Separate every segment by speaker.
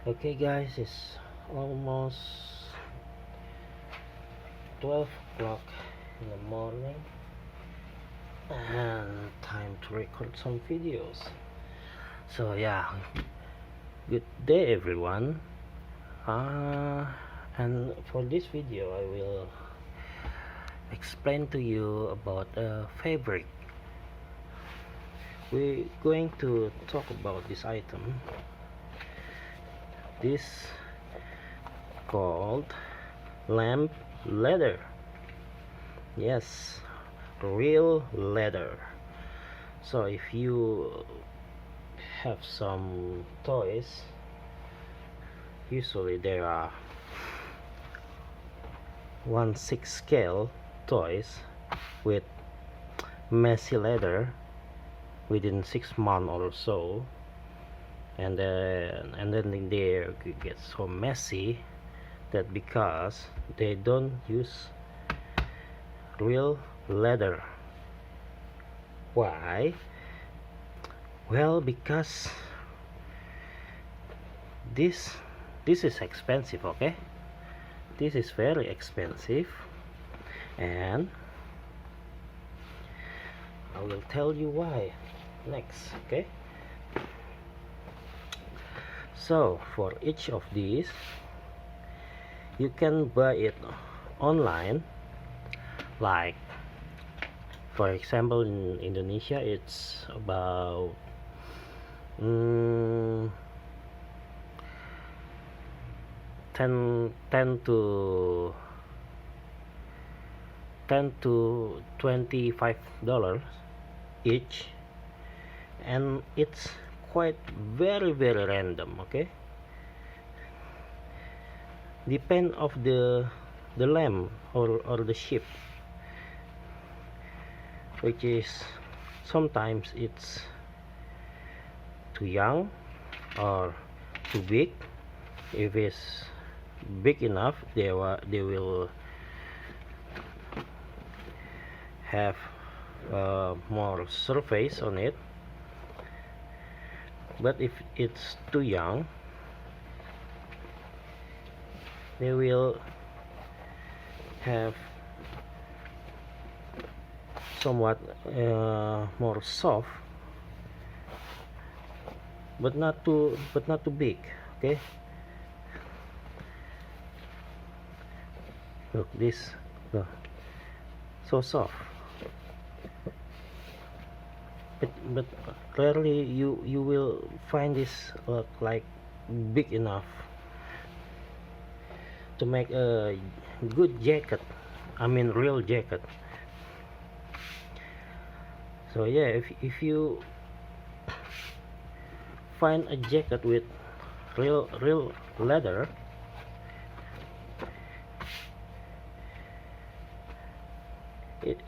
Speaker 1: Okay guys, it's almost 12 o'clock in the morning and time to record some videos. So yeah, good day everyone. And for this video I will explain to you about fabric. We're going to talk about this item. This called lamb leather. Yes, real leather. So if you have some toys, usually there are 1/6 scale toys with messy leather within 6 months or so, and then they get so messy that because they don't use real leather. Why? Well, because this is expensive. Okay, this is very expensive, and I will tell you why next. Okay, so for each of these you can buy it online. Like for example, in Indonesia it's about 10 to $25 each, and it's quite very random. Okay, depend of the lamb or the sheep, which is sometimes it's too young or too big. If it's big enough, they will have more surface on it, but if it's too young, they will have somewhat more soft, but not too big. Okay, look this, look, so soft, but rarely you will find this like big enough to make a good jacket. I mean real jacket. So yeah, if you find a jacket with real leather,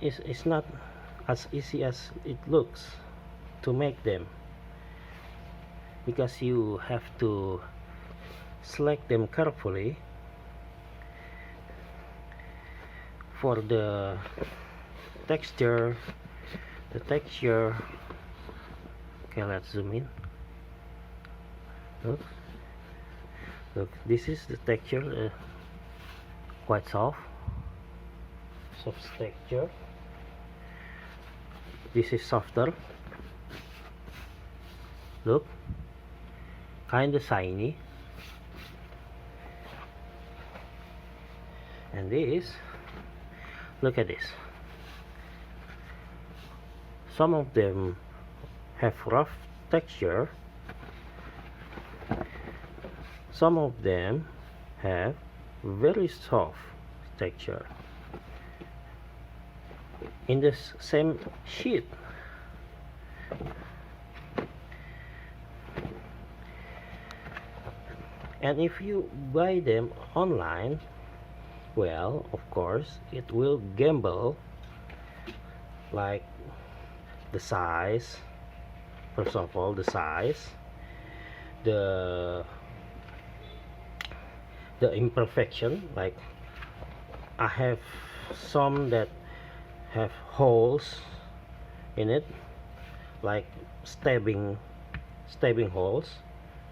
Speaker 1: it's not as easy as it looks to make them, because you have to select them carefully for the texture. Okay, let's zoom in. Look, this is the texture, quite soft texture. This is softer, look, kinda shiny. And this, look at this, some of them have rough texture, some of them have very soft texture in the same sheet. And if you buy them online, well, of course it will gamble, like the size, first of all the size, the imperfection. Like I have some that have holes in it, like stabbing holes.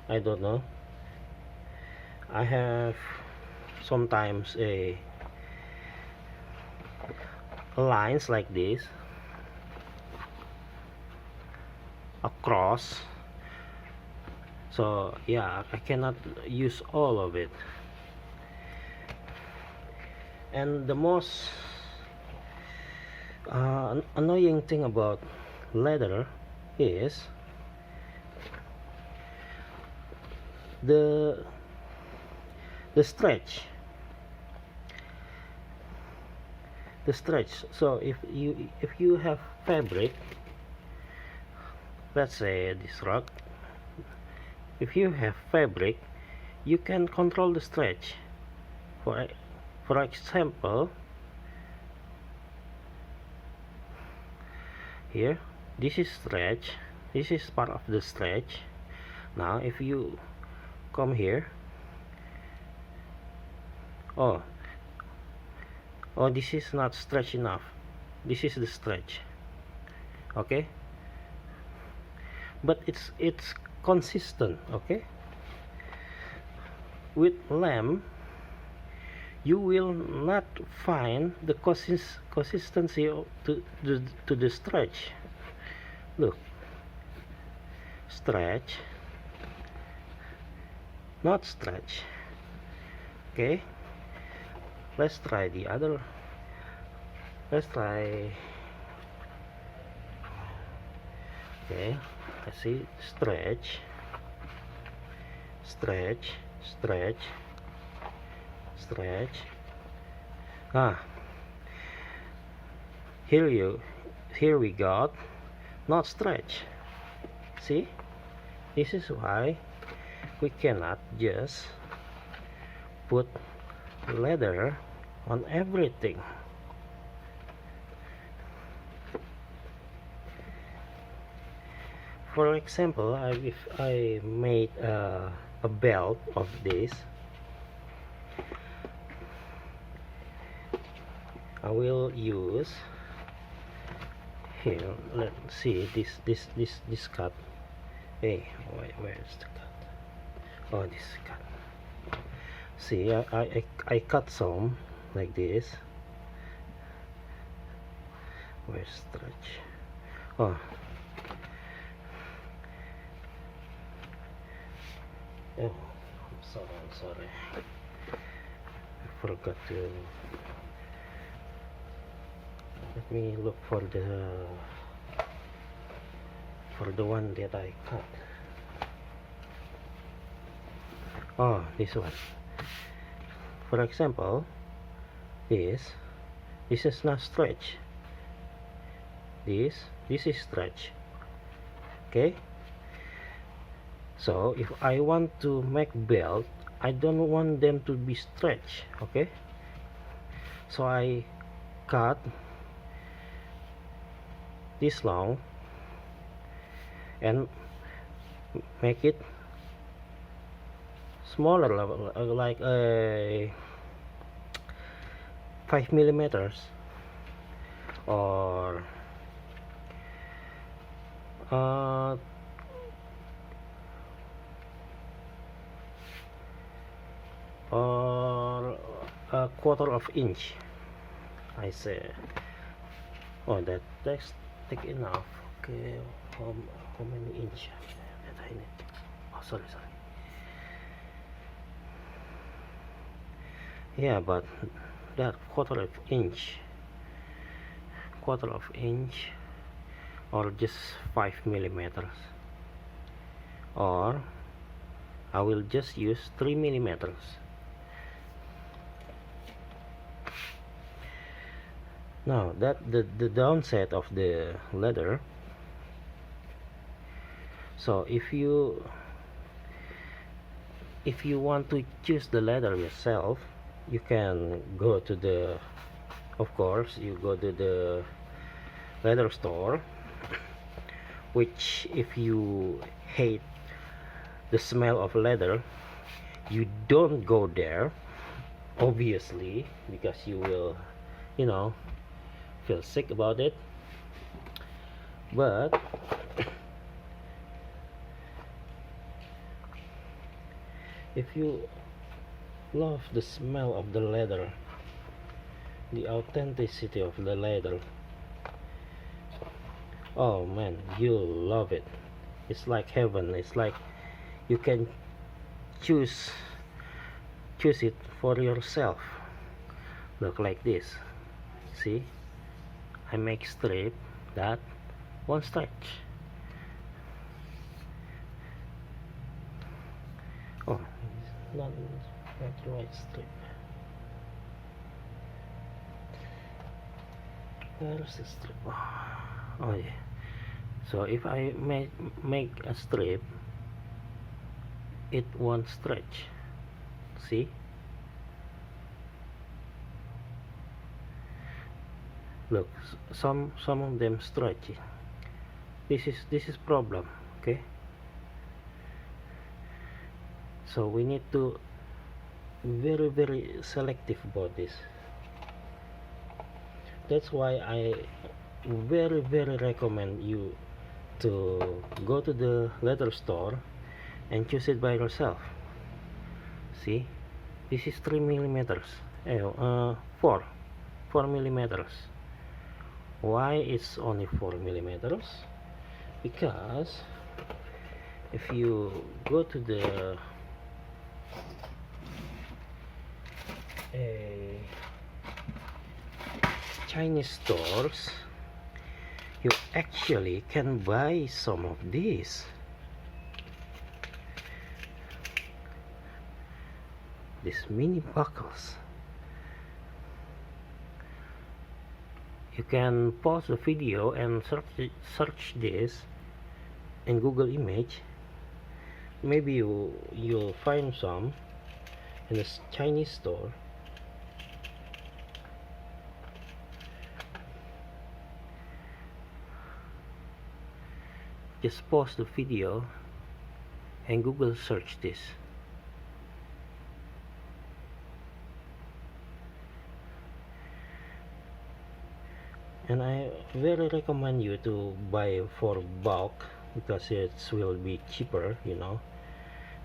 Speaker 1: I don't know, I have sometimes a lines like this across, so yeah, I cannot use all of it. And the most annoying thing about leather is the stretch. So if you have fabric, let's say this rug, if you have fabric, you can control the stretch. For example, here, this is stretch, this is part of the stretch. Now if you come here, oh, this is not stretch enough, this is the stretch, okay, but it's consistent, okay. With lamb, you will not find the consistency to the stretch. Look, stretch, not stretch. Okay, let's try the other. Let's try. Okay, let's see. Stretch, stretch, stretch, stretch. Here we got not stretch. See, this is why we cannot just put leather on everything. For example, if I made a belt of this, I will use here. Let's see this cut. Hey, where's the cut? Oh, this cut. See, I cut some like this. Where's stretch? Oh, I'm sorry. I forgot to. Let me look for the one that I cut. Oh, this one. For example, this is not stretch. This is stretch. Okay. So if I want to make belt, I don't want them to be stretched. Okay. So I cut this long and make it smaller, level like a 5 millimeters or a quarter of inch, I say. Oh, that's thick enough. Okay, how many inch that I need? Oh, sorry. Yeah, but that quarter of inch or just 5 millimeters, or I will just use 3 millimeters. Now that the downside of the leather. So if you want to choose the leather yourself, you can go to the, of course, you go to the leather store, which if you hate the smell of leather, you don't go there, obviously, because you will, feel sick about it. But if you love the smell of the leather, the authenticity of the leather. Oh man, you'll love it. It's like heaven. It's like you can choose it for yourself. Look like this. See, I make strip that one stretch. Oh, it's not the right strip. Where's the strip? Oh yeah. So if I make a strip, it won't stretch. See? Look, some of them stretchy. This is problem. Okay. So we need to very selective about this. That's why I very recommend you to go to the leather store and choose it by yourself. See, this is 3 millimeters. 4 millimeters. Why it's only 4 millimeters? Because if you go to the Chinese stores, you actually can buy some of these. These mini buckles. You can pause the video and search this in Google image. Maybe you'll find some in a Chinese store. Just pause the video and Google search this. And I very recommend you to buy for bulk because it will be cheaper, you know,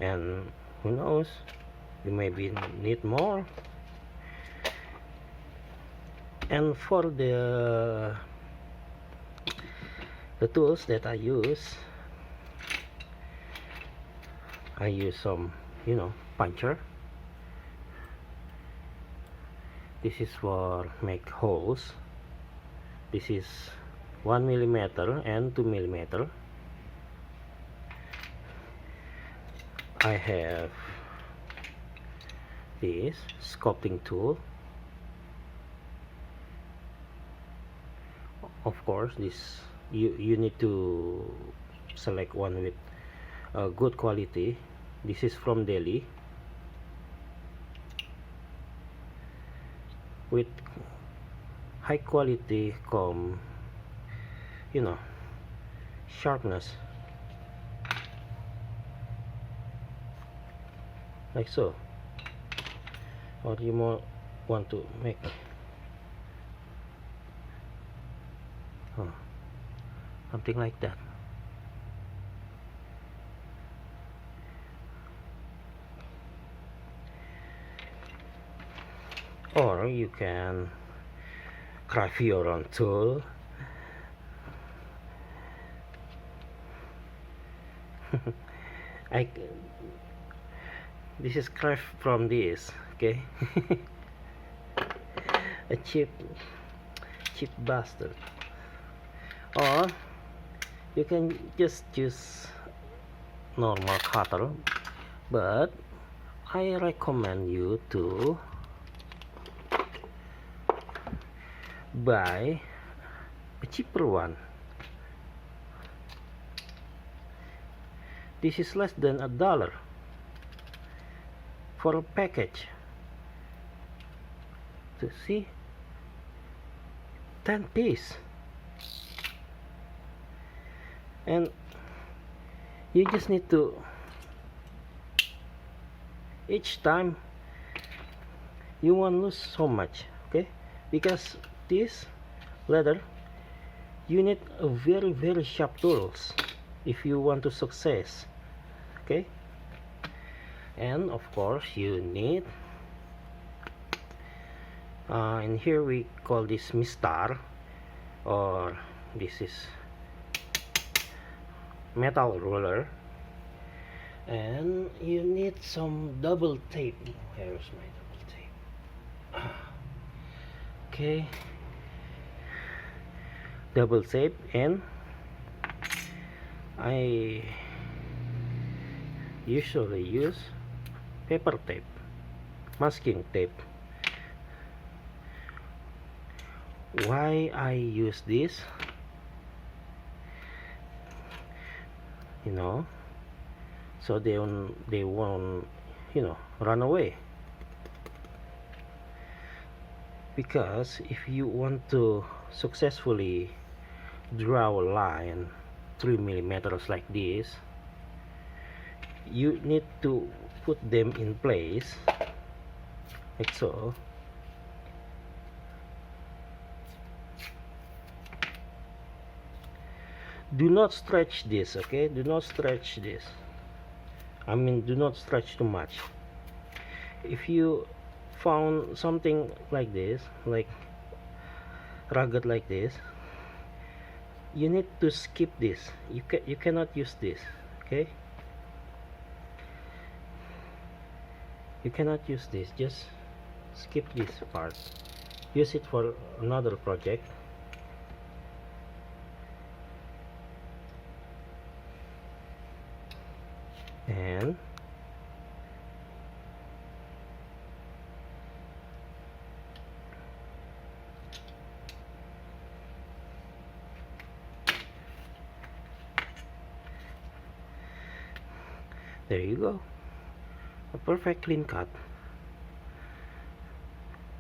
Speaker 1: and who knows, you maybe need more. And for the tools that I use some, you know, puncher. This is for make holes. This is 1 millimeter and 2 millimeter. I have this sculpting tool. Of course, this you need to select one with good quality. This is from Delhi with high quality comb, you know, sharpness, like so. Or you more want to make something like that. Or you can craft your own tool. This is craft from this, okay? A cheap bastard. Or you can just use normal cutter, but I recommend you to buy a cheaper one. This is less than $1 for a package. So see, 10 piece, and you just need to, each time you won't lose so much, okay? Because this leather, you need a very sharp tools if you want to success, okay? And of course you need and here we call this mistar, or this is metal ruler, and you need some double tape. Here's my double tape. Okay, double tape, and I usually use paper tape, masking tape. Why I use this, so they won't run away. Because if you want to successfully draw a line 3 millimeters like this, you need to put them in place like so. Do not stretch this, okay? Do not stretch this. I mean, do not stretch too much. If you found something like this, like rugged like this, you need to skip this. You cannot use this, okay? You cannot use this. Just skip this part. Use it for another project. And there you go, a perfect clean cut.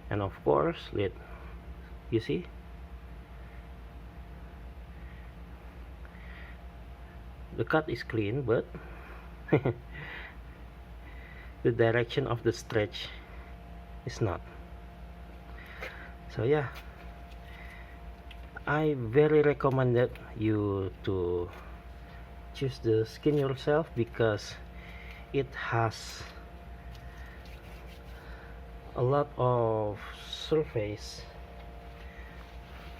Speaker 1: And of course, you see, the cut is clean, but the direction of the stretch is not. So yeah, I very recommended you to choose the skin yourself, because it has a lot of surface,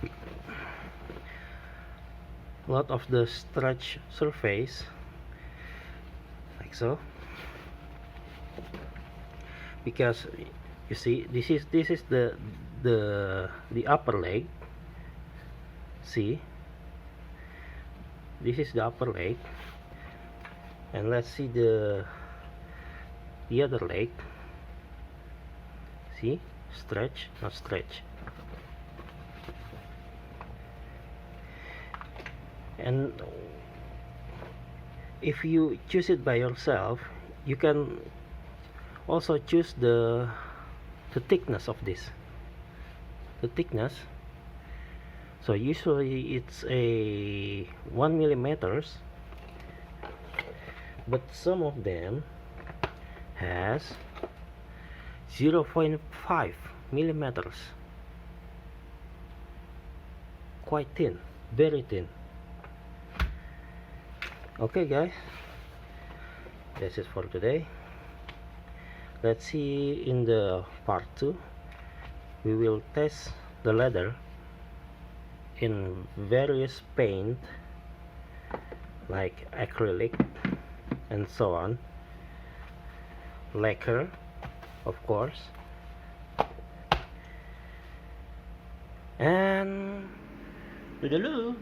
Speaker 1: a lot of the stretch surface like so. Because you see, this is the upper leg. See, this is the upper leg, and let's see the other leg. See, stretch, not stretch. And if you choose it by yourself, you can also choose the thickness of this, the thickness. So usually it's a 1 millimeters, but some of them has 0.5 millimeters. Quite thin, very thin. Okay guys, that's it for today. Let's see in the part 2. We will test the leather in various paint like acrylic and so on, lacquer of course, and toodaloo.